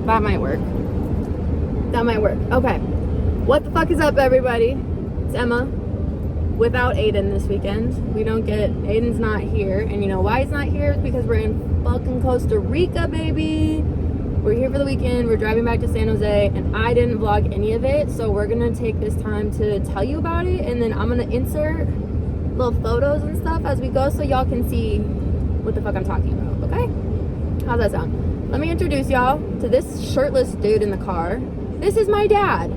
That might work. That might work. Okay. What the fuck is up, everybody? It's Emma. Without Aiden this weekend. Aiden's not here. And you know why he's not here? It's because we're in fucking Costa Rica, baby. We're here for the weekend. We're driving back to San Jose. And I didn't vlog any of it. So we're going to take this time to tell you about it. And then I'm going to insert little photos and stuff as we go so y'all can see what the fuck I'm talking about. Okay? How's that sound? Let me introduce y'all to this shirtless dude in the car. This is my dad.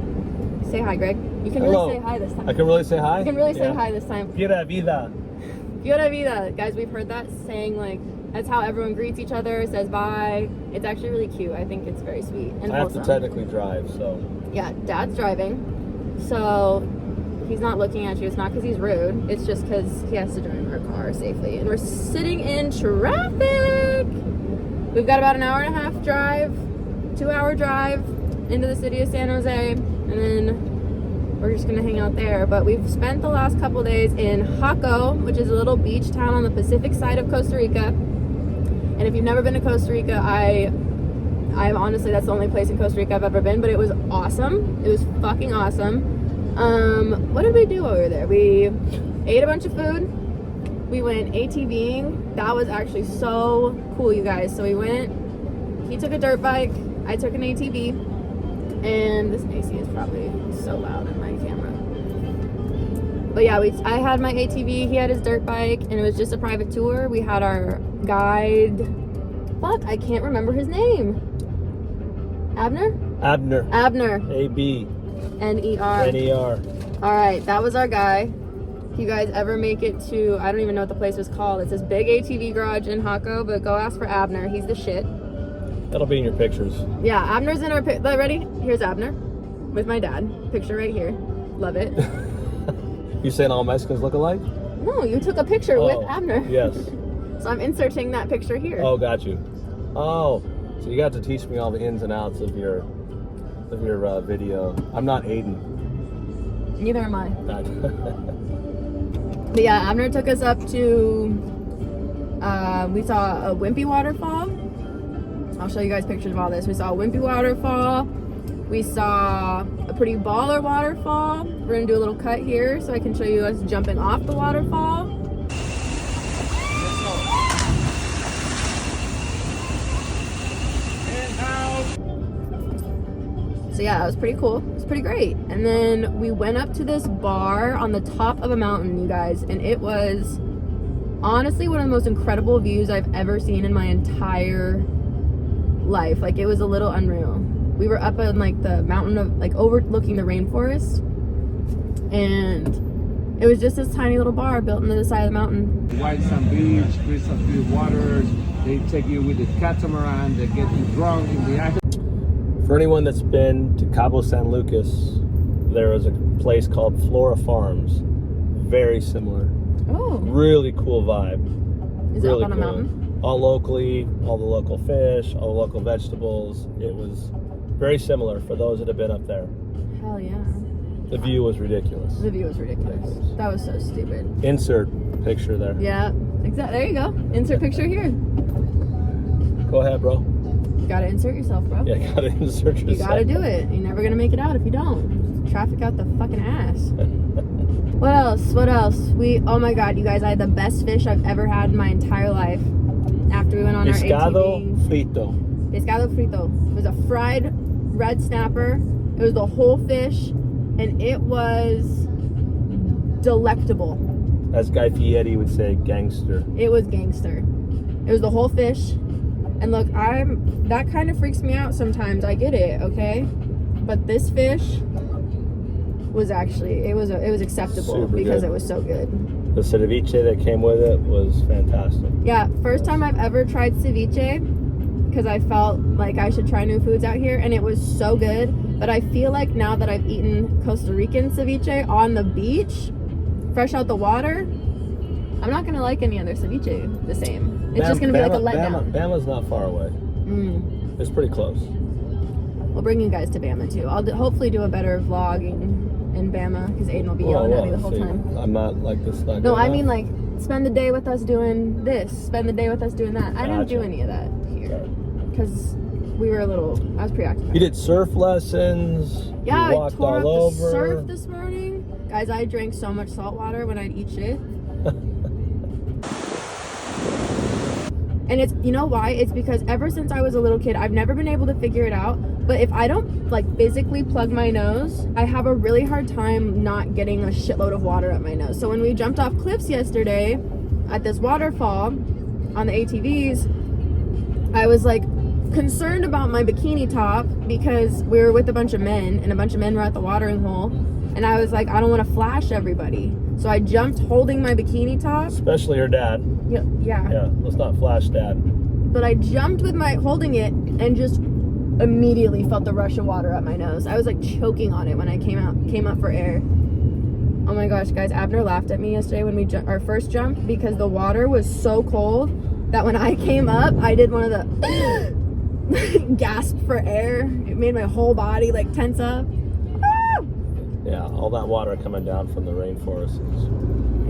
Say hi, Greg. You can really say hi this time. I can really say hi? You can really say hi this time. Pura vida. Pura vida. Guys, we've heard that saying, like, that's how everyone greets each other, says bye. It's actually really cute. I think it's very sweet and I have wholesome. to technically drive, so. Yeah, Dad's driving. So he's not looking at you. It's not because he's rude. It's just because he has to drive our car safely. And we're sitting in traffic. We've got about an hour and a half drive, 2-hour drive into the city of San Jose. And then we're just gonna hang out there. But we've spent the last couple days in Jaco, which is a little beach town on the Pacific side of Costa Rica. And if you've never been to Costa Rica, I'm honestly, that's the only place in Costa Rica I've ever been, but it was awesome. It was fucking awesome. What did we do over there? We ate a bunch of food. We went ATVing. That was actually so cool, you guys. So we went, he took a dirt bike, I took an ATV. And this AC is probably so loud in my camera. But yeah, I had my ATV, he had his dirt bike, and it was just a private tour. We had our guide, fuck, I can't remember his name. Abner. A-B. N-E-R. N-E-R. Alright, that was our guy. If you guys ever make it to, I don't even know what the place was called. It's this big ATV garage in Jaco, but go ask for Abner. He's the shit. That'll be in your pictures. Yeah, Abner's in our ready? Here's Abner with my dad. Picture right here. Love it. You saying all Mexicans look alike? No, you took a picture with Abner. Yes. So I'm inserting that picture here. Oh, got you. Oh, so you got to teach me all the ins and outs of your video. I'm not Aiden. Neither am I. But yeah, Abner took us up to, we saw a Wimpy waterfall. I'll show you guys pictures of all this. We saw a Wimpy waterfall. We saw a pretty baller waterfall. We're gonna do a little cut here so I can show you us jumping off the waterfall. So yeah, that was pretty cool. It was pretty great. And then we went up to this bar on the top of a mountain, you guys, and it was honestly one of the most incredible views I've ever seen in my entire life. Like, it was a little unreal. We were up on like the mountain of, like, overlooking the rainforest, and it was just this tiny little bar built into the side of the mountain. White sand beach, crystal clear waters. They take you with the catamaran. They get you drunk in the act. For anyone that's been to Cabo San Lucas, there is a place called Flora Farms. Very similar. Oh. Really cool vibe. Is really it up on a mountain? All locally, all the local fish, all the local vegetables. It was very similar for those that have been up there. Hell yeah. The view was ridiculous. The view was ridiculous. That was so stupid. Insert picture there. Yeah, exactly. There you go. Insert picture here. Go ahead, bro. You gotta insert yourself, bro. Yeah, you gotta insert yourself. You gotta do it. You're never gonna make it out if you don't. Traffic out the fucking ass. What else? What else? Oh my god, you guys, I had the best fish I've ever had in my entire life. After we went on Pescado our ATV. frito. Pescado frito. It was a fried red snapper. It was the whole fish, and it was delectable. As Guy Fieri would say, gangster. It was gangster. It was the whole fish. And look, that kind of freaks me out sometimes. I get it, okay? But this fish was actually, it was acceptable. Super because good. It was so good. The ceviche that came with it was fantastic. Yeah, first time I've ever tried ceviche because I felt like I should try new foods out here, and it was so good. But I feel like now that I've eaten Costa Rican ceviche on the beach, fresh out the water, I'm not gonna like any other ceviche the same. It's just gonna be like a letdown. Bama's not far away. It's pretty close. We'll bring you guys to Bama too. I'll hopefully do a better vlog in Bama because Aiden will be yelling at me the whole time. I'm not like this. No, I mean like spend the day with us doing this. Spend the day with us doing that. I didn't do any of that here because we were I was preoccupied. You did surf lessons. Yeah, You I walked tore up all the over. surf this morning. Guys, I drank so much salt water when I'd eat shit. And it's, you know why? It's because ever since I was a little kid, I've never been able to figure it out. But if I don't like physically plug my nose, I have a really hard time not getting a shitload of water up my nose. So when we jumped off cliffs yesterday at this waterfall on the ATVs, I was like concerned about my bikini top because we were with a bunch of men and a bunch of men were at the watering hole. And I was like, I don't want to flash everybody. So I jumped holding my bikini top. Especially her dad. Yeah. Yeah, let's not flash dad. But I jumped with holding it and just immediately felt the rush of water up my nose. I was like choking on it when I came up for air. Oh my gosh, guys, Abner laughed at me yesterday when we our first jump because the water was so cold that when I came up, I did one of the gasp for air. It made my whole body like tense up. Yeah, all that water coming down from the rainforest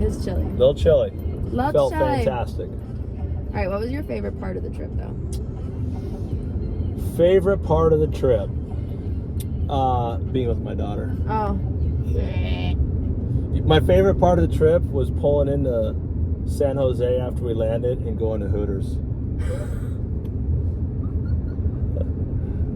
It was chilly. a little chilly. Love Felt chilly. fantastic. All right, what was your favorite part of the trip though? Favorite part of the trip? Being with my daughter. Oh. My favorite part of the trip was pulling into San Jose after we landed and going to Hooters.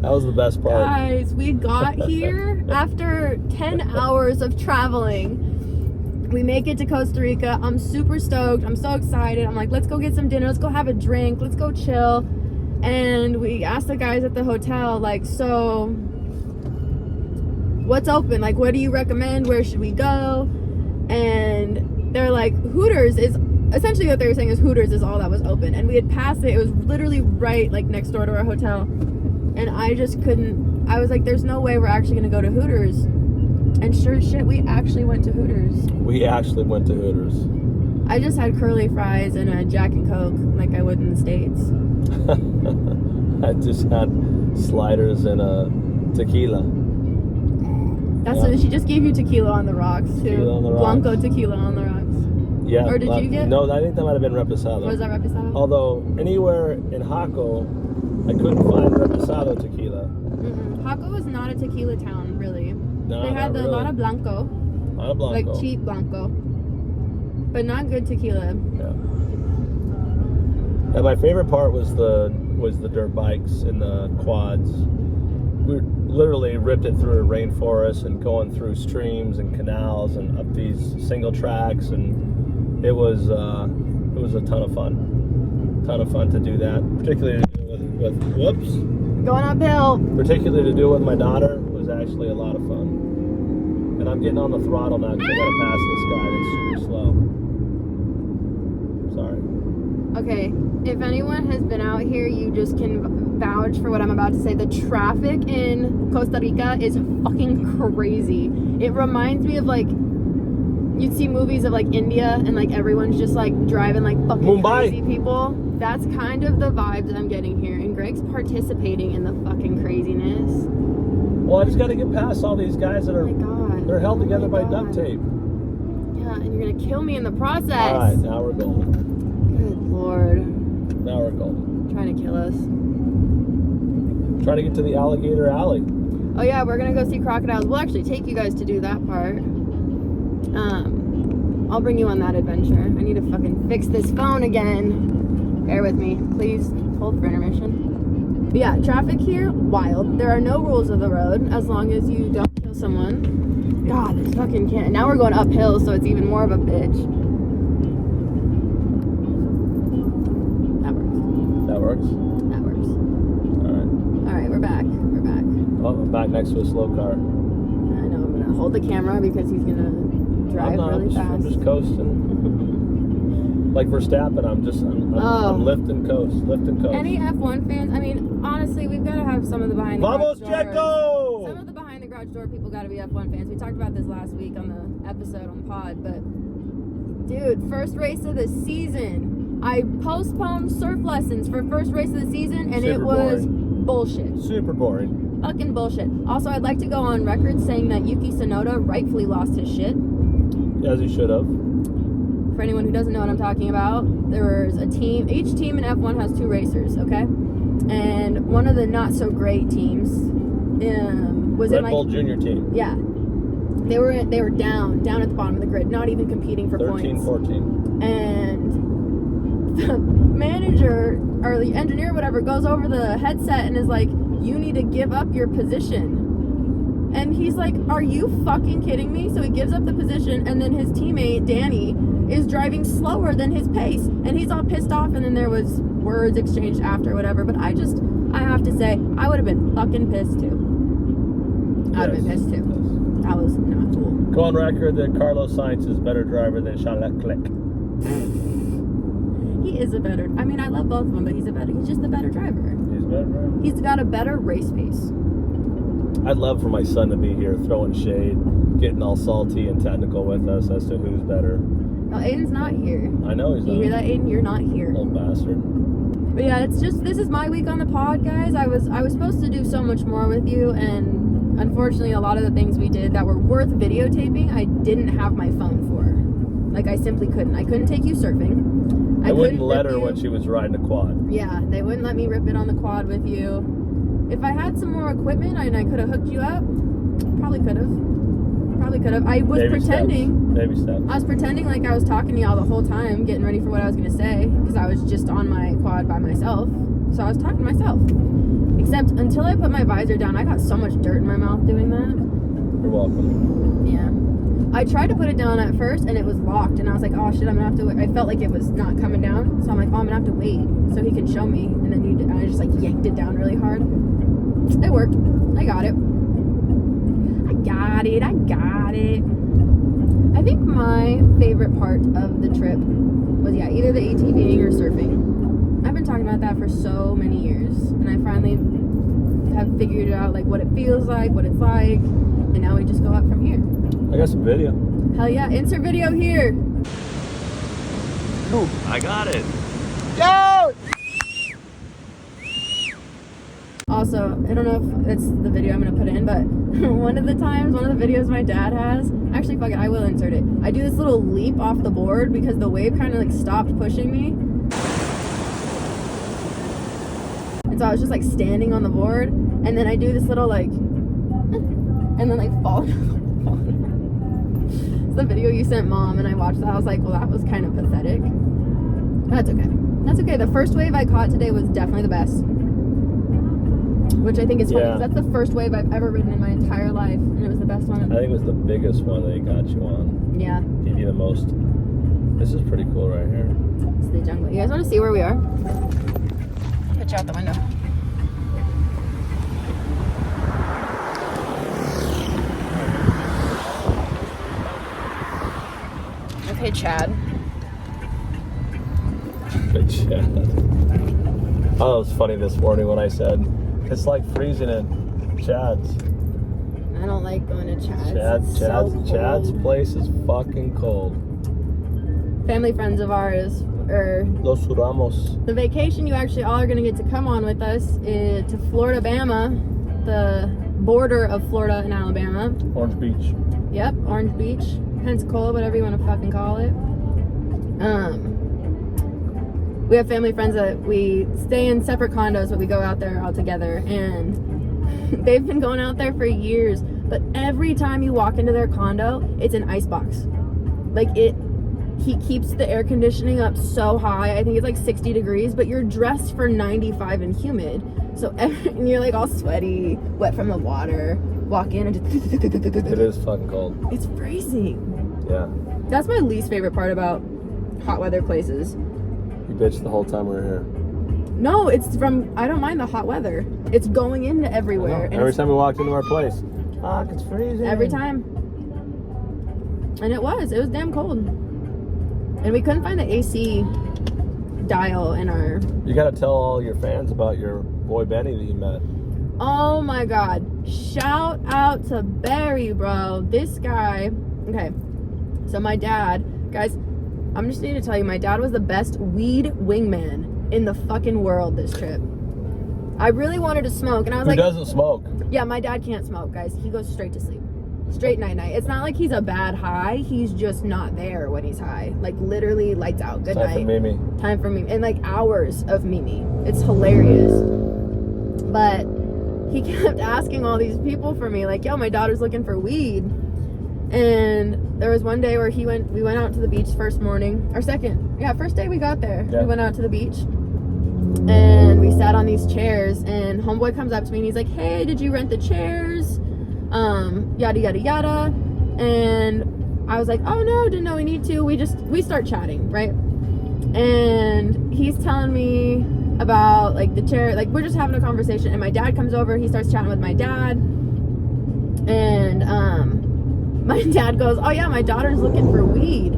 That was the best part. Guys, we got here after 10 hours of traveling. We make it to Costa Rica. I'm super stoked. I'm so excited. I'm like, let's go get some dinner. Let's go have a drink. Let's go chill. And we asked the guys at the hotel, like, so what's open? Like, what do you recommend? Where should we go? And they're like, Hooters is essentially what they were saying is Hooters is all that was open. And we had passed it. It was literally right like next door to our hotel. And I just couldn't, I was like, there's no way we're actually going to go to Hooters. And sure as shit, we actually went to Hooters. We actually went to Hooters. I just had curly fries and a Jack and Coke like I would in the States. I just had sliders and a tequila. That's Yeah. what she just gave you tequila on the rocks too. Tequila on the rocks. Blanco tequila on the rocks. Yeah. Or did you get? No, I think that might have been Reposado. Was that Reposado? Although anywhere in Jaco, I couldn't find Reposado tequila. Jaco was not a tequila town, really. No, They had not a lot really. of Blanco, Not a Blanco. like cheap Blanco, but not good tequila. Yeah. And my favorite part was the dirt bikes and the quads. We literally ripped it through a rainforest and going through streams and canals and up these single tracks, and it was a ton of fun. Ton of fun to do that, particularly to do it with whoops. Going uphill. Particularly to do it with my daughter was actually a lot of fun. And I'm getting on the throttle now because I gotta pass this guy that's super slow. Sorry. Okay, if anyone has been out here, you just can vouch for what I'm about to say. The traffic in Costa Rica is fucking crazy. It reminds me of like, you'd see movies of like India and like everyone's just like driving like fucking Mumbai. crazy people. That's kind of the vibes that I'm getting here. And Greg's participating in the fucking craziness. Well, I just gotta get past all these guys that Oh are my god. they're held together Oh by my duct God. tape. Yeah, and you're gonna kill me in the process. Alright, now we're golden. Good lord. Now we're golden. Trying to kill us. Trying to get to the alligator alley. Oh yeah, we're gonna go see crocodiles. We'll actually take you guys to do that part. I'll bring you on that adventure. I need to fucking fix this phone again. Bear with me. Please hold for intermission. But yeah, traffic here, wild. There are no rules of the road as long as you don't kill someone. God, this fucking can't. Now we're going uphill, so it's even more of a bitch. That works. That works. That works. Alright. All right, we're back. We're back. Oh, I'm back next to a slow car. I know I'm gonna hold the camera because he's gonna drive really fast. I'm just coasting. Like Verstappen, I'm lift and coast. Any F1 fans? I mean, honestly, we've got to have some of the behind the Vamos, garage doors. Checo! Some of the behind the garage door people got to be F1 fans. We talked about this last week on the episode on Pod, but dude, first race of the season. I postponed surf lessons for first race of the season, and Super it was boring. bullshit. Super boring. Fucking bullshit. Also, I'd like to go on record saying that Yuki Tsunoda rightfully lost his shit. As he should have. For anyone who doesn't know what I'm talking about, there's a team. Each team in F1 has two racers, okay? and one of the not so great teams was Red in like Bull Junior team. yeah, they were down at the bottom of the grid, not even competing for 13, points. 14. And the manager or the engineer, whatever, goes over the headset and is like, "You need to give up your position." And he's like, "Are you fucking kidding me?" So he gives up the position, and then his teammate, Danny, is driving slower than his pace. And he's all pissed off, and then there was words exchanged after, whatever. But I have to say, I would have been fucking pissed too. I would have been pissed too. That was not cool. Go on record that Carlos Sainz is a better driver than Charles Leclerc. He is a better, I mean, I love both of them, but he's just a better driver. He's a better driver. He's got a better race pace. I'd love for my son to be here throwing shade, getting all salty and technical with us as to who's better. No, Aiden's not here. I know he's not. You hear that, Aiden? You're not here. Old bastard. But yeah, this is my week on the pod, guys. I was supposed to do so much more with you, and unfortunately a lot of the things we did that were worth videotaping, I didn't have my phone for. Like, I simply couldn't. I couldn't take you surfing. I wouldn't let her when she was riding a quad. Yeah, they wouldn't let me rip it on the quad with you. If I had some more equipment and I could have hooked you up, probably could have. I was pretending. Baby steps. I was pretending like I was talking to y'all the whole time, getting ready for what I was going to say, because I was just on my quad by myself. So I was talking to myself. Except until I put my visor down, I got so much dirt in my mouth doing that. You're welcome. Yeah. I tried to put it down at first and it was locked, and I was like, oh shit, I'm gonna have to wait. I felt like it was not coming down, so I'm like, oh, I'm gonna have to wait so he can show me. And then I just like yanked it down really hard. It worked. I got it. I think my favorite part of the trip was either the ATVing or surfing. I've been talking about that for so many years, and I finally have figured out like what it feels like, what it's like, and now we just go up from here. I got some video. Hell yeah, insert video here. Ooh, I got it. Go! Also, I don't know if it's the video I'm gonna put in, but one of the videos my dad has, actually fuck it, I will insert it. I do this little leap off the board because the wave kind of like stopped pushing me. And so I was just like standing on the board, and then I do this little like, and then like fall. It's the video you sent Mom, and I watched that. I was like, well, that was kind of pathetic. That's okay. That's okay. The first wave I caught today was definitely the best. Which I think is funny, because that's the first wave I've ever ridden in my entire life, and it was the best one. I think it was the biggest one that he got you on. Yeah. Give you the most. This is pretty cool right here. It's the jungle. You guys want to see where we are? Put you out the window. Okay, Chad. Good Chad. Oh, it was funny this morning when I said, it's like freezing in Chad's. I don't like going to Chad's. Chad's place is fucking cold. Family friends of ours, Los Ramos. the vacation you actually all are going to get to come on with us is to Florida, Bama, the border of Florida and Alabama. Orange Beach. Yep, Orange Beach, Pensacola, whatever you want to fucking call it. We have family friends that we stay in separate condos, but we go out there all together, and they've been going out there for years. But every time you walk into their condo, it's an icebox. Like he keeps the air conditioning up so high. I think it's like 60 degrees, but you're dressed for 95 and humid. So and you're like all sweaty, wet from the water. Walk in and just It is fucking cold. It's freezing. Yeah. That's my least favorite part about hot weather places. You bitched the whole time we were here. No, it's from, I don't mind the hot weather. It's going into everywhere. And Every time we walked into our place. Fuck, it's freezing. every time. And it was damn cold. And we couldn't find the AC dial in our... You gotta tell all your fans about your boy Benny that you met. Oh my God. Shout out to Barry, bro. This guy. Okay. So my dad, guys, I'm just need to tell you, my dad was the best weed wingman in the fucking world this trip. I really wanted to smoke, and I was Who like... doesn't smoke? Yeah, my dad can't smoke, guys. He goes straight to sleep. Straight night-night. It's not like he's a bad high. He's just not there when he's high. Like, literally, lights out. Good night. Time for Mimi. Time for Mimi. And, like, hours of Mimi. It's hilarious. But he kept asking all these people for me. Like, yo, my daughter's looking for weed. And there was one day where we went out to the beach first day we got there. Yeah. We went out to the beach. And we sat on these chairs. And homeboy comes up to me and he's like, hey, did you rent the chairs? Yada yada yada, and I was like, oh no, didn't know we need to. We start chatting, right? And he's telling me about like the chair, like we're just having a conversation, and my dad comes over, he starts chatting with my dad, and my dad goes, oh yeah, my daughter's looking for weed,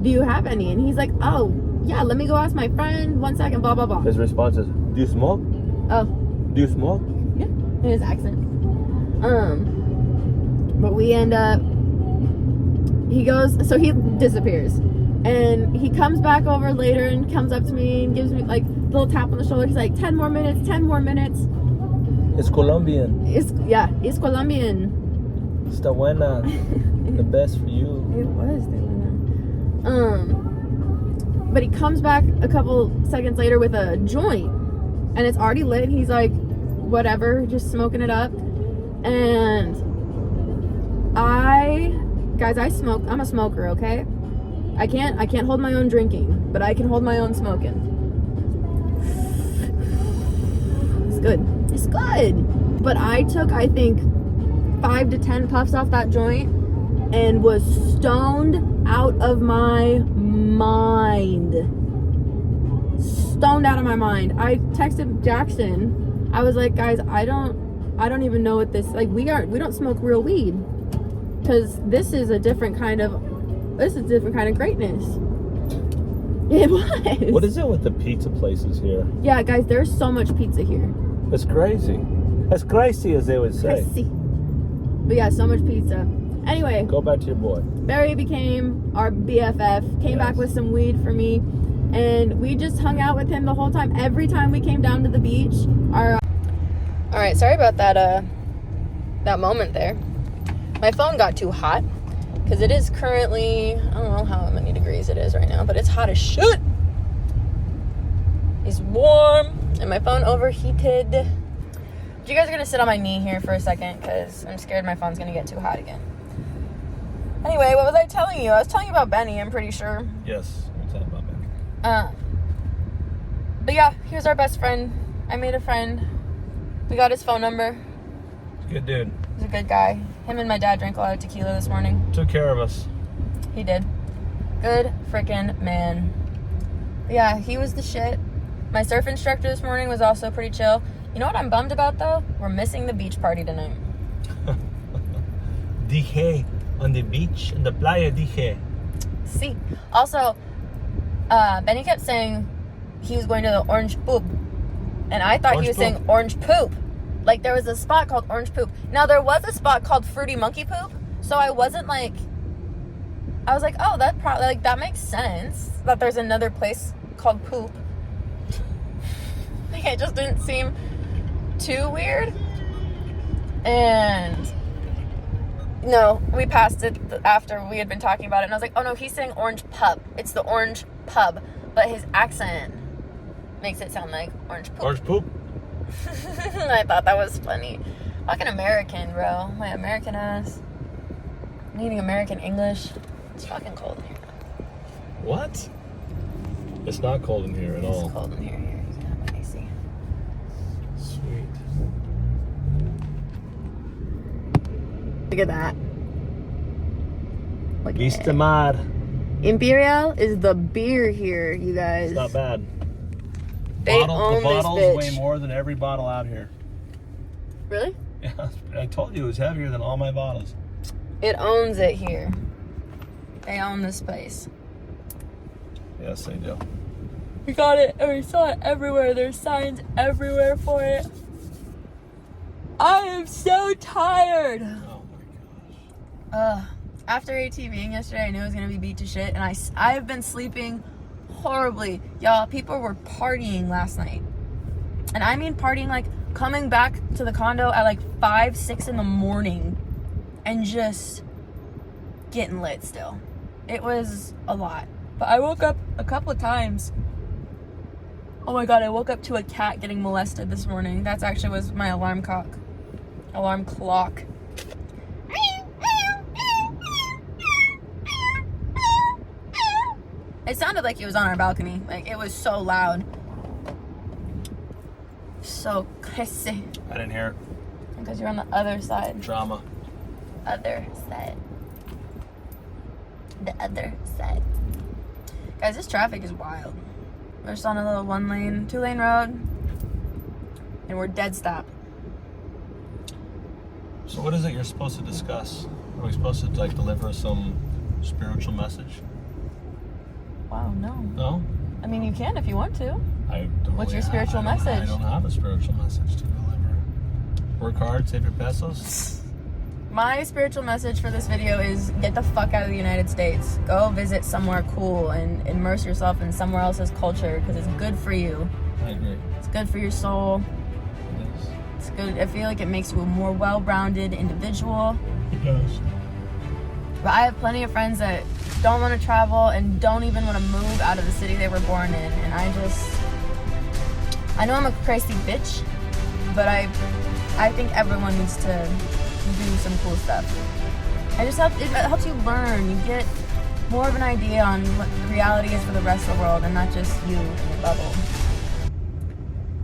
do you have any? And he's like, oh yeah, let me go ask my friend, 1 second, blah blah blah. His response is, do you smoke? Oh, Do you smoke? yeah, in his accent. But we end up, he disappears. And he comes back over later and comes up to me and gives me like a little tap on the shoulder. He's like, 10 more minutes. It's Colombian. It's Colombian. Está buena. The best for you. It was the but he comes back a couple seconds later with a joint. And it's already lit. He's like, whatever, just smoking it up. And I smoke. I'm a smoker, okay? I can't hold my own drinking, but I can hold my own smoking. It's good. But I took, I think, 5 to 10 puffs off that joint and was stoned out of my mind. Stoned out of my mind. I texted Jackson. I was like, guys, I don't even know what this, like, we don't smoke real weed, because this is a different kind of greatness. It was. What is it with the pizza places here? Yeah, guys, there's so much pizza here. It's crazy. It's crazy, as they would say. Crazy. But yeah, so much pizza. Anyway, Go back to your boy. Barry became our BFF, came back with some weed for me, and we just hung out with him the whole time. Every time we came down to the beach, all right, sorry about that moment there. My phone got too hot because it is currently, I don't know how many degrees it is right now, but it's hot as shit. It's warm and my phone overheated. You guys are gonna sit on my knee here for a second because I'm scared my phone's gonna get too hot again. Anyway, what was I telling you? I was telling you about Benny, I'm pretty sure. Yes, you're talking about Benny. But yeah, here's our best friend. I made a friend. We got his phone number. Good dude. He's a good guy. Him and my dad drank a lot of tequila this morning. Took care of us. He did. Good freaking man. But yeah, he was the shit. My surf instructor this morning was also pretty chill. You know what I'm bummed about though? We're missing the beach party tonight. Dije on the beach in the playa. Dije. See. Also, Benny kept saying he was going to the Orange Poop, and I thought he was saying Orange Poop. Like there was a spot called Orange Poop. Now there was a spot called Fruity Monkey Poop, so I wasn't like. I was like, oh, that probably like that makes sense that there's another place called Poop. Like it just didn't seem too weird. And no, we passed it after we had been talking about it, and I was like, oh no, he's saying Orange Pub. It's the Orange Pub, but his accent makes it sound like Orange Poop. Orange Poop. I thought that was funny. Fucking American, bro. My American ass. Needing American English. It's fucking cold in here. What? It's not cold in here at all. It's cold in here. Here, you can have my AC. Sweet. Look at that. Look Vista at it. Mar. Imperial is the beer here, you guys. It's not bad. They The own this bottles bitch. weigh more than every bottle out here. Really? Yeah, I told you it was heavier than all my bottles. It owns it here. They own this place. Yes, they do. We got it, and we saw it everywhere. There's signs everywhere for it. I am so tired. Oh my gosh. After ATVing yesterday, I knew I was gonna be beat to shit, and I have been sleeping horribly. Y'all, people were partying last night. And I mean partying, like, coming back to the condo at like 5, 6 in the morning. and just getting lit still. It was a lot. But I woke up a couple of times. Oh my god, I woke up to a cat getting molested this morning. That's actually was my alarm clock. It sounded like he was on our balcony. Like, it was so loud. So crazy. I didn't hear it. Because you're on the other side. Drama. Other side. The other side. Guys, this traffic is wild. We're just on a little 2-lane road. And we're dead stop. So what is it you're supposed to discuss? Are we supposed to like deliver some spiritual message? Wow, no. No? I mean, you can if you want to. I don't What's really your spiritual message? I don't have a spiritual message to deliver. Work hard, save your pesos. My spiritual message for this video is get the fuck out of the United States. Go visit somewhere cool and immerse yourself in somewhere else's culture because it's good for you. I agree. It's good for your soul. It is. It's good. I feel like it makes you a more well-rounded individual. It does. But I have plenty of friends that don't want to travel and don't even want to move out of the city they were born in. And I know I'm a crazy bitch, but I think everyone needs to do some cool stuff. It helps you learn. You get more of an idea on what the reality is for the rest of the world and not just you in your bubble.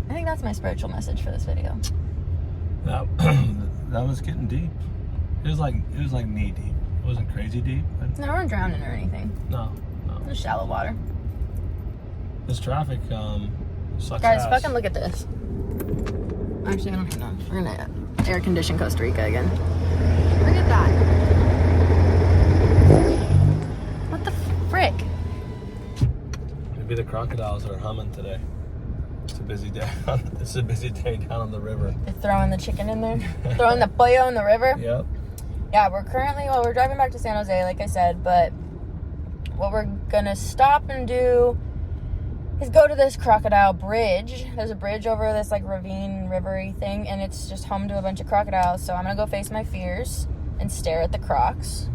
I think that's my spiritual message for this video. That was getting deep. It was like knee deep. It wasn't crazy deep. No, we're not drowning or anything. No. It's shallow water. This traffic sucks. Guys, ass. fucking look at this. Actually, I don't even know. We're gonna air condition Costa Rica again. Look at that. What the frick? Maybe the crocodiles are humming today. It's a busy day. It's a busy day down on the river. They're throwing the chicken in there. Throwing the pollo in the river. Yep. Yeah, we're driving back to San Jose, like I said, but what we're gonna stop and do is go to this crocodile bridge. There's a bridge over this like ravine, rivery thing, and it's just home to a bunch of crocodiles. So I'm gonna go face my fears and stare at the crocs.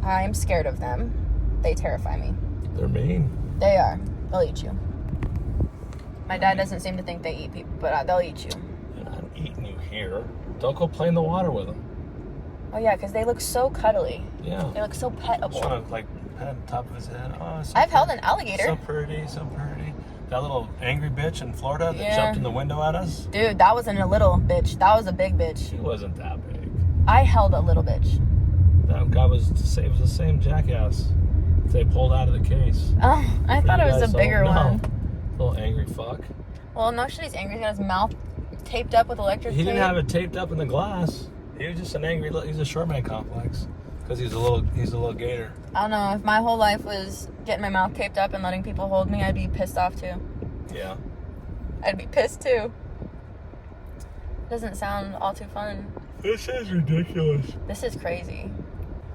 I'm scared of them. They terrify me. They're mean. They are. They'll eat you. My dad doesn't seem to think they eat people, but they'll eat you. They're not eating you here. Don't go play in the water with them. Oh yeah, because they look so cuddly. Yeah. They look so petable. Trying to like pet on top of his head. Oh, so I've held pretty. an alligator. So pretty, so pretty. That little angry bitch in Florida that Yeah. jumped in the window at us. Dude, that wasn't a little bitch. That was a big bitch. She wasn't that big. I held a little bitch. That guy was the same jackass. They pulled out of the case. Oh, I thought it was a So, bigger no. one. Little angry fuck. Well, no shit, he's angry. He's got his mouth taped up with electric He tape. didn't have it taped up in the glass. He was just an angry. He's a short man complex because he's a little gator. I don't know. If my whole life was getting my mouth taped up and letting people hold me, I'd be pissed off too. Yeah. I'd be pissed too. Doesn't sound all too fun. This is ridiculous. This is crazy.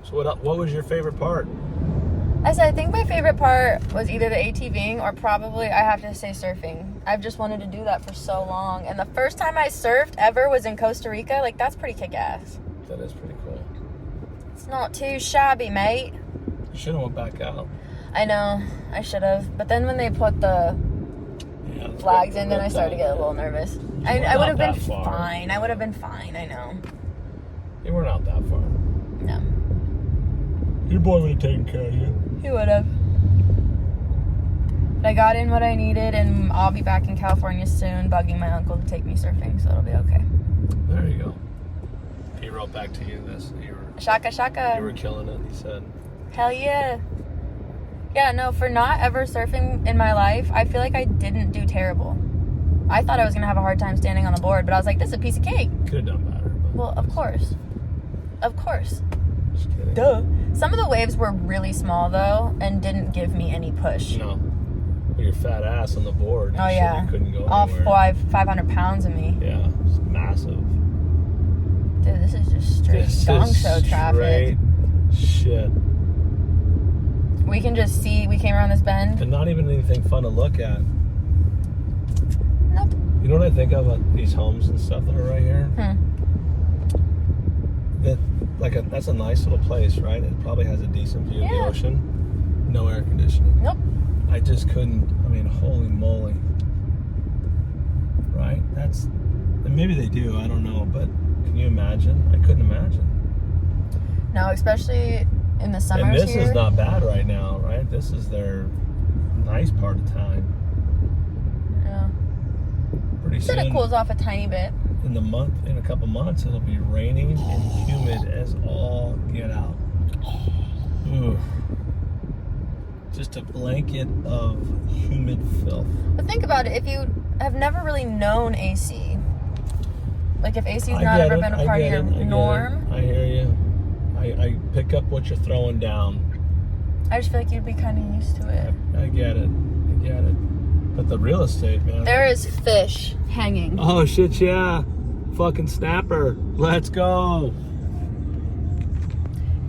So what was your favorite part? I think my favorite part was either the ATVing or probably I have to say surfing. I've just wanted to do that for so long. And the first time I surfed ever was in Costa Rica. Like, that's pretty kick-ass. That is pretty cool. It's not too shabby, mate. You should have went back out. I know. I should have. But then when they put the flags in, then I started to get a little nervous. I would have been fine. I would have been fine. I know. You weren't out that far. No. Your boy would have taken care of you. He would have. But I got in what I needed, and I'll be back in California soon, bugging my uncle to take me surfing, so it'll be okay. There you go. He wrote back to you this. Shaka shaka. You were killing it, he said. Hell yeah. Yeah, no, for not ever surfing in my life, I feel like I didn't do terrible. I thought I was going to have a hard time standing on the board, but I was like, this is a piece of cake. Could have done better. Well, of course. Of course. Just kidding. Duh. Some of the waves were really small, though, and didn't give me any push. No. With your fat ass on the board. Oh, yeah. You couldn't go All anywhere. 500 pounds of me. Yeah, it's massive. Dude, this is just straight gong show traffic. Shit. We can just see, we came around this bend. And not even anything fun to look at. Nope. You know what I think of these homes and stuff that are right here? That that's a nice little place, right? It probably has a decent view of the Yeah. ocean. No air conditioning. Nope. I just couldn't. I mean, holy moly. Right? And maybe they do. I don't know, but can you imagine? I couldn't imagine. No, especially in the summers And this here. is not bad right now, right? This is their nice part of time. Yeah. Pretty Said soon, it cools off a tiny bit. in a couple months, it'll be raining and humid as all get out. Ooh. Just a blanket of humid filth. But think about it. If you have never really known AC, like if AC's I not get ever it, been a I part of get your it, I get norm, it. I hear you. I pick up what you're throwing down. I just feel like you'd be kind of used to it. I get it. I get it. But the real estate, man. There is fish hanging. Oh, shit, yeah. Fucking snapper. Let's go.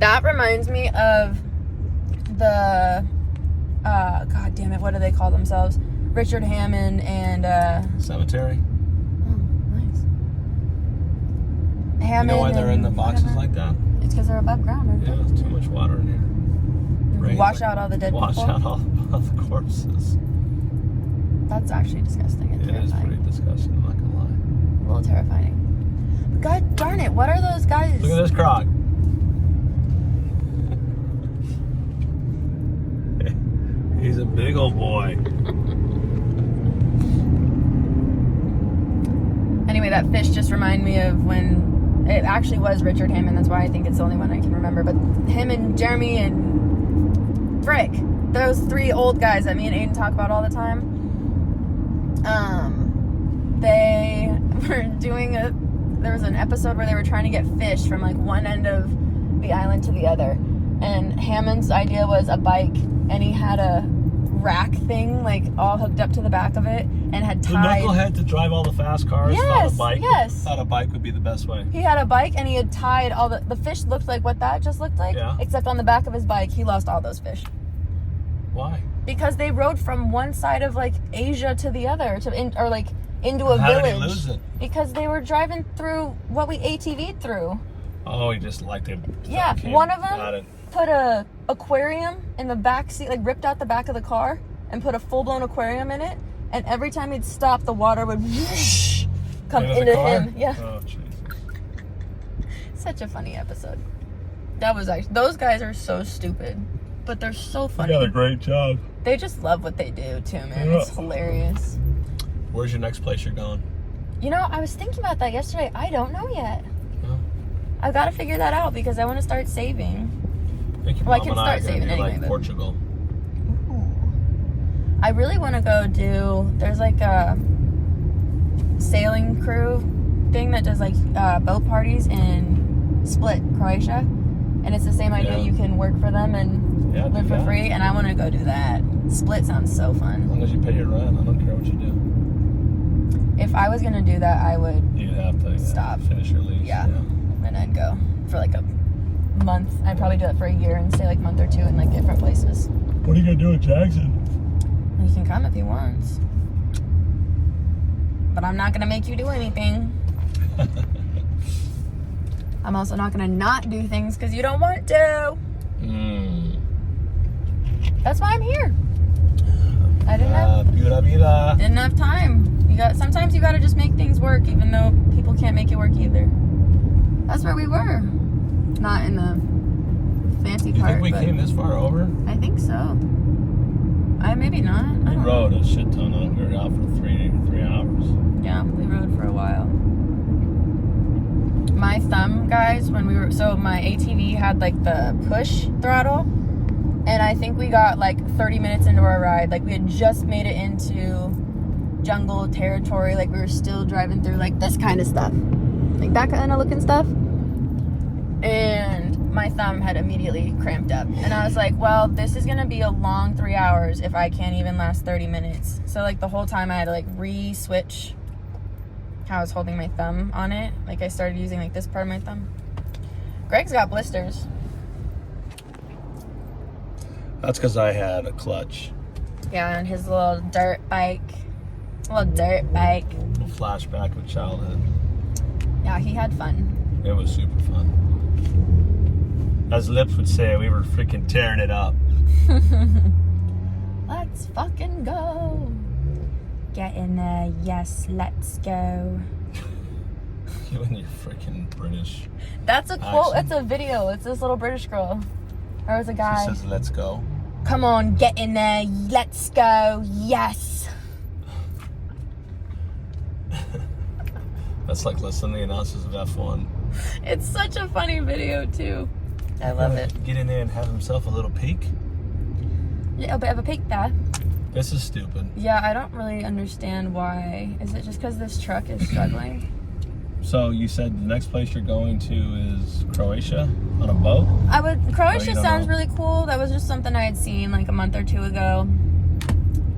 That reminds me of the, God damn it, what do they call themselves? Richard Hammond and, Cemetery. oh, nice. You Hammond. know why they're in the and boxes whatever. like that? It's because they're above ground, aren't Yeah, there's too much water in here. they? Rains Wash like- out all the dead Wash people. out all the corpses. That's actually disgusting and It is terrifying. pretty disgusting, I'm not gonna lie. A little terrifying. But God darn it, what are those guys? Look at this croc. He's a big old boy. Anyway, that fish just reminded me of when it actually was Richard Hammond. That's why I think it's the only one I can remember. But him and Jeremy and Frick, those three old guys that me and Aiden talk about all the time. They were doing there was an episode where they were trying to get fish from like one end of the island to the other. And Hammond's idea was a bike, and he had a rack thing like all hooked up to the back of it and had The tied. knucklehead to drive all the fast cars Yes, thought yes. a bike would be the best way. He had a bike and he had tied all the fish looked like what that just looked like, Yeah. except on the back of his bike he lost all those fish Why? because they rode from one side of like Asia to the other or like into a How village. did he lose it? Because they were driving through what we ATV'd through. Oh, he just liked it. Yeah, Okay, one of got them it. put a aquarium in the back seat, like ripped out the back of the car and put a full-blown aquarium in it, and every time he'd stop the water would whoosh, come Into the into car? him. Yeah. Oh, Jesus. Such a funny episode. That was actually, those guys are so stupid, but they're so funny. You did a great job. They just love what they do too, man. Yeah. It's hilarious. Where's your next place you're going? You know, I was thinking about that yesterday. I don't know yet. Oh. I've got to figure that out because I want to start saving. I think your Well, I mom can and start are gonna saving do, anyway, like but- Portugal. I really want to go there's like a sailing crew thing that does like boat parties in Split, Croatia. And it's the same idea. Yeah. You can work for them and Yeah, do live for that. free. And I want to go do that. Split sounds so As fun. long as you pay your rent, I don't care what you do. If I was going to do that, I would, You'd have to Stop. finish your lease. yeah. And I'd go for like a month. I'd probably do it for a year and stay like a month or two in like different places. What are you going to do in Jackson? You can come if you want. But I'm not going to make you do anything. I'm also not going to not do things because you don't want to. That's why I'm here. I Pura vida. didn't have time. Sometimes you got to just make things work even though people can't make it work either. That's where we were. Not in the fancy You part. think we but came this far over? I think so. Maybe not. I We don't know. rode a shit ton of. We were out for three hours. Yeah, we rode for a while. My thumb, guys, my ATV had like the push throttle, and I think we got like 30 minutes into our ride. Like we had just made it into jungle territory. Like we were still driving through like this kind of stuff, like that kind of looking stuff. And my thumb had immediately cramped up. And I was like, well, this is gonna be a long 3 hours if I can't even last 30 minutes. So like the whole time I had to like re-switch how I was holding my thumb on it. Like I started using like this part of my thumb. Greg's got blisters. That's because I had a clutch. Yeah, and his little dirt bike. Little dirt bike. A little flashback of childhood. Yeah, he had fun. It was super fun. As Lips would say, we were freaking tearing it up. Let's fucking go. Get in there. Yes, let's go. You and your freaking British. That's a quote. accent. It's a video. It's this little British girl. Or it's a guy. She says, let's go. Come on, get in there. Let's go. Yes. That's like listening to the announcers of F1. It's such a funny video, too. I love it. Get in there and have himself a little peek. Yeah, a bit of a peek there. This is stupid. Yeah, I don't really understand why. Is it just because this truck is struggling? So you said the next place you're going to is Croatia on a boat? Croatia don't sounds know. really cool. That was just something I had seen like a month or two ago.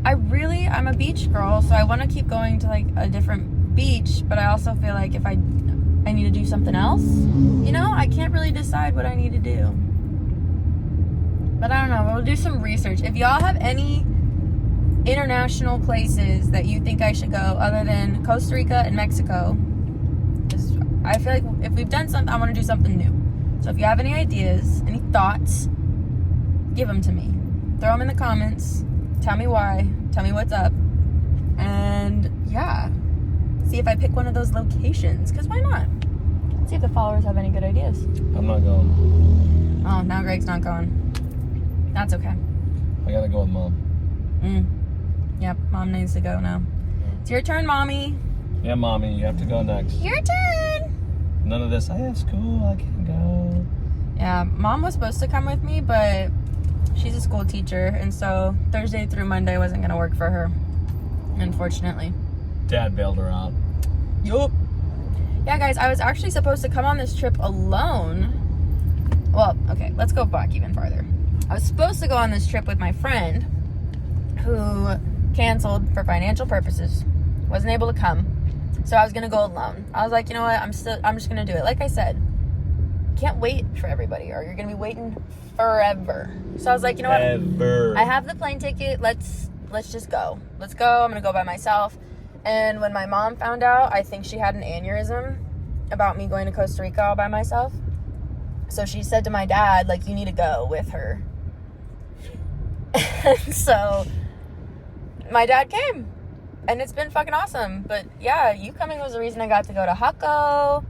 I'm a beach girl, so I want to keep going to like a different beach, but I also feel like if I need to do something else, you know, I can't really decide what I need to do. But I don't know, we'll do some research. If y'all have any international places that you think I should go other than Costa Rica and Mexico, just, I feel like if we've done something, I want to do something new. So if you have any ideas, any thoughts, give them to me. Throw them in the comments. Tell me why. Tell me what's up. And yeah, see if I pick one of those locations, because why not? See if the followers have any good ideas. I'm not going. Oh, now Greg's not going. That's okay. I gotta go with Mom. Yep, Mom needs to go now. It's your turn, Mommy. Yeah, Mommy, you have to go next. Your turn. None of this, I have school, I can't go. Yeah, Mom was supposed to come with me, but she's a school teacher, and so Thursday through Monday wasn't going to work for her, unfortunately. Dad bailed her out. Yup. Yeah, guys, I was actually supposed to come on this trip alone. Well, okay, let's go back even farther. I was supposed to go on this trip with my friend who canceled for financial purposes. Wasn't able to come. So I was going to go alone. I was like, you know what? I'm just going to do it. Like I said, can't wait for everybody or you're going to be waiting forever. So I was like, you know what? Ever. I have the plane ticket. Let's just go. Let's go. I'm going to go by myself. And when my mom found out, I think she had an aneurysm about me going to Costa Rica all by myself. So she said to my dad, like, you need to go with her. So my dad came. And it's been fucking awesome. But yeah, you coming was the reason I got to go to Jaco.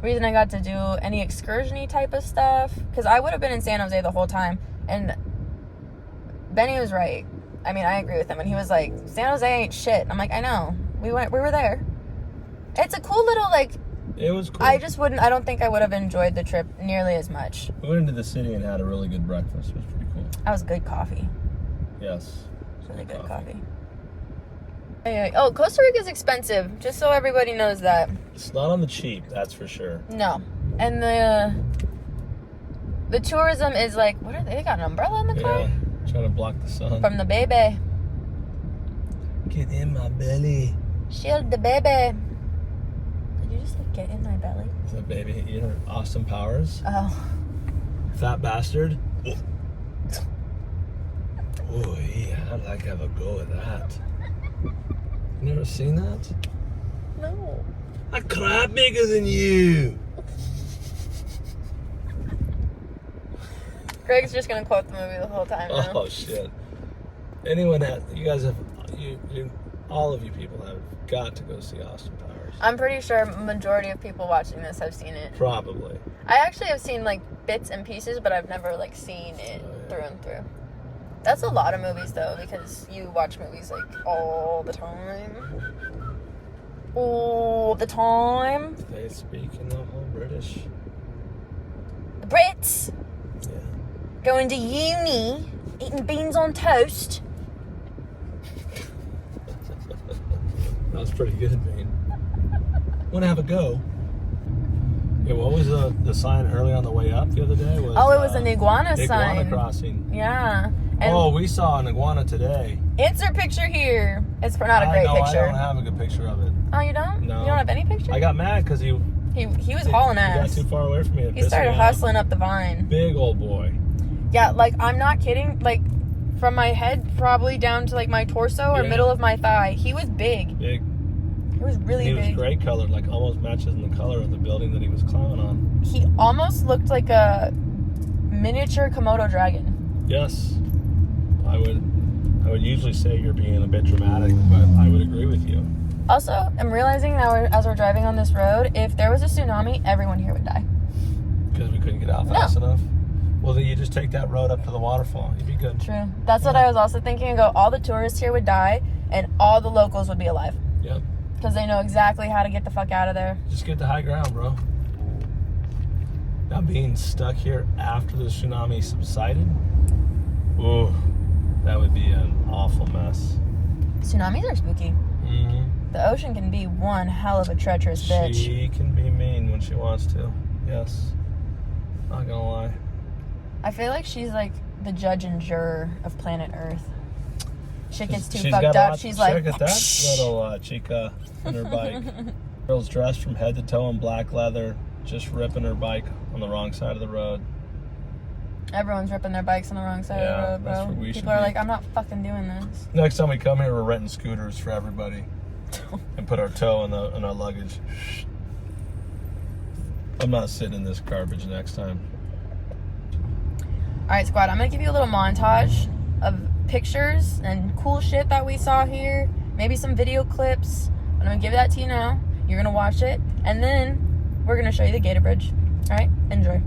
Reason I got to do any excursion-y type of stuff. Because I would have been in San Jose the whole time. And Benny was right. I mean, I agree with him. And he was like, San Jose ain't shit. I'm like, I know. We were there. It's a cool little, like... It was cool. I don't think I would have enjoyed the trip nearly as much. We went into the city and had a really good breakfast. It was pretty cool. That was good coffee. Yes. Really good coffee. Anyway, oh, Costa Rica is expensive. Just so everybody knows that. It's not on the cheap, that's for sure. No. And the tourism is like, what are they? They got an umbrella in the car? Yeah, trying to block the sun. From the baby. Get in my belly. Shield the baby. Did you just say get in my belly? Is that baby eater Austin Powers? Oh. Fat bastard. Oh yeah, I'd like to have a go at that. You never seen that? No. A crab bigger than you. Greg's just gonna quote the movie the whole time now. Oh shit. Anyone that you guys have you all of you people have got to go see Austin Powers. I'm pretty sure majority of people watching this have seen it. Probably. I actually have seen like bits and pieces, but I've never like seen it through and through. That's a lot of movies though, because you watch movies like all the time. All the time. They speak in the whole British. The Brits Yeah. going to uni, eating beans on toast. That was pretty good, man. Want to have a go? Yeah, what was the sign early on the way up the other day? It was an iguana sign. Iguana crossing. Yeah. And Oh, we saw an iguana today. insert picture here. It's not a great I picture. don't have a good picture of it. Oh, you don't? No. You don't have any picture? I got mad because he He was hauling got ass. too far away from me. It He pissed started me off. hustling up the vine. Big old boy. Yeah, like, I'm not kidding. Like, from my head probably down to, like, my torso or Yeah. middle of my thigh. He was big. Big. He was really He was big. gray colored, like almost matches in the color of the building that he was climbing on. He almost looked like a miniature Komodo dragon. Yes. I would usually say you're being a bit dramatic, but I would agree with you. Also, I'm realizing now as we're driving on this road, if there was a tsunami, everyone here would die. Because we couldn't get out fast enough? Well, then you just take that road up to the waterfall. You'd be good. True. That's what I was also thinking. I go, all the tourists here would die, and all the locals would be alive. Yep. Because they know exactly how to get the fuck out of there. Just get to high ground, bro. Now being stuck here after the tsunami subsided, ooh, that would be an awful mess. Tsunamis are spooky. Mm-hmm. The ocean can be one hell of a treacherous bitch. She can be mean when she wants to. Yes. Not gonna lie. I feel like she's like the judge and juror of planet Earth. Shit gets too She's fucked got up. lots- She's like, check at that little chica on her bike. Girl's dressed from head to toe in black leather, just ripping her bike on the wrong side of the road. everyone's ripping their bikes on the wrong side of the road, bro. that's where we should People are be. like, I'm not fucking doing this. Next time we come here, we're renting scooters for everybody and put our toe in our luggage. I'm not sitting in this garbage next time. All right, squad, I'm going to give you a little montage of pictures and cool shit that we saw here. Maybe some video clips. I'm going to give that to you now. You're going to watch it. And then we're going to show you the Gator Bridge. All right, enjoy.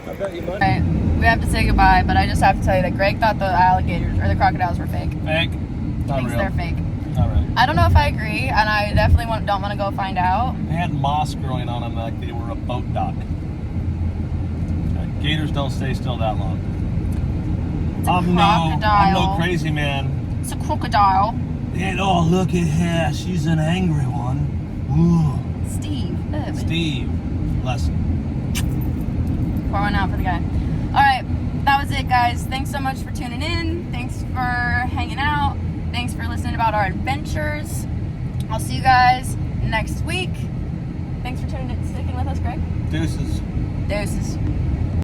I bet you money. Alright, we have to say goodbye, but I just have to tell you that Greg thought the alligators or the crocodiles were fake. Fake. Not Thinks real. they're fake. Not right. I don't know if I agree, and I definitely don't want to go find out. They had moss growing on them like they were a boat dock. Gators don't stay still that long. It's a I'm crocodile. no crazy man. It's a crocodile. And oh, look at her. She's an angry one. Ooh. Steve. Ugh. Steve. Lesson. Pour one out for the guy. Alright, that was it, guys. Thanks so much for tuning in. Thanks for hanging out. Thanks for listening about our adventures. I'll see you guys next week. Thanks for sticking with us, Greg. Deuces. Deuces.